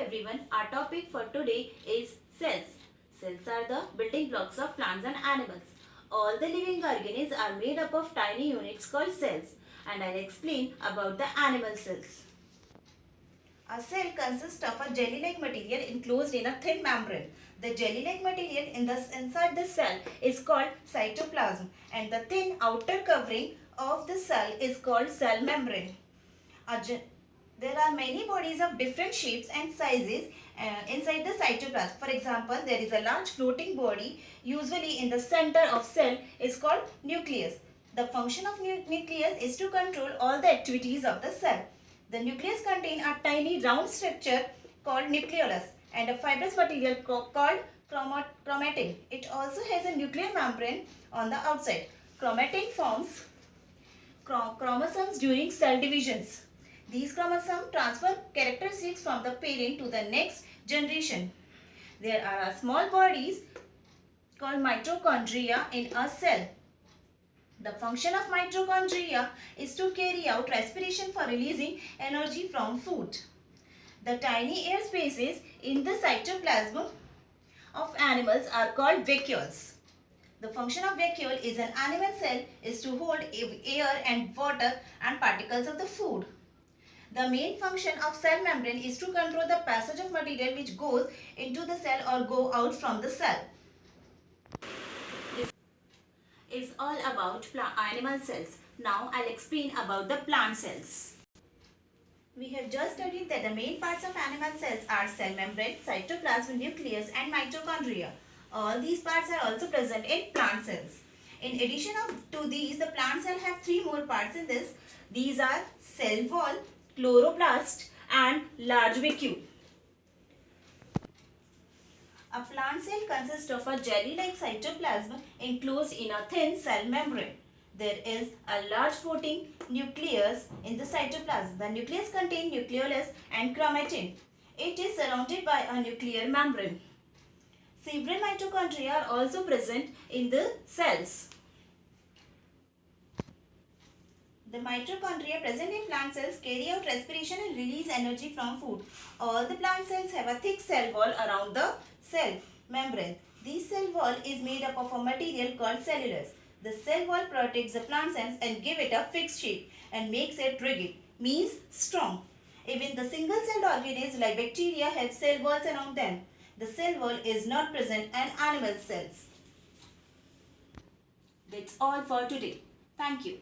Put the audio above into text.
everyone, our topic for today is cells. Cells are the building blocks of plants and animals. All the living organisms are made up of tiny units called cells, and I'll explain about the animal cells. A cell consists of a jelly-like material enclosed in a thin membrane. The jelly-like material inside the cell is called cytoplasm, and the thin outer covering of the cell is called cell membrane. There are many bodies of different shapes and sizes inside the cytoplasm. For example, there is a large floating body usually in the center of cell is called nucleus. The function of nucleus is to control all the activities of the cell. The nucleus contains a tiny round structure called nucleolus and a fibrous material called chromatin. It also has a nuclear membrane on the outside. Chromatin forms chromosomes during cell divisions. These chromosomes transfer characteristics from the parent to the next generation. There are small bodies called mitochondria in a cell. The function of mitochondria is to carry out respiration for releasing energy from food. The tiny air spaces in the cytoplasm of animals are called vacuoles. The function of vacuole is an animal cell is to hold air and water and particles of the food. The main function of cell membrane is to control the passage of material which goes into the cell or go out from the cell. This is all about animal cells. Now I'll explain about the plant cells. We have just studied that the main parts of animal cells are cell membrane, cytoplasm, nucleus and mitochondria. All these parts are also present in plant cells. In addition to these, the plant cell have three more parts in this. These are cell wall, chloroplast and large vacuole. A plant cell consists of a jelly-like cytoplasm enclosed in a thin cell membrane. There is a large floating nucleus in the cytoplasm. The nucleus contains nucleolus and chromatin. It is surrounded by a nuclear membrane. Several mitochondria are also present in the cells. The mitochondria present in plant cells carry out respiration and release energy from food. All the plant cells have a thick cell wall around the cell membrane. This cell wall is made up of a material called cellulose. The cell wall protects the plant cells and gives it a fixed shape and makes it rigid, means strong. Even the single-celled organisms like bacteria have cell walls around them. The cell wall is not present in animal cells. That's all for today. Thank you.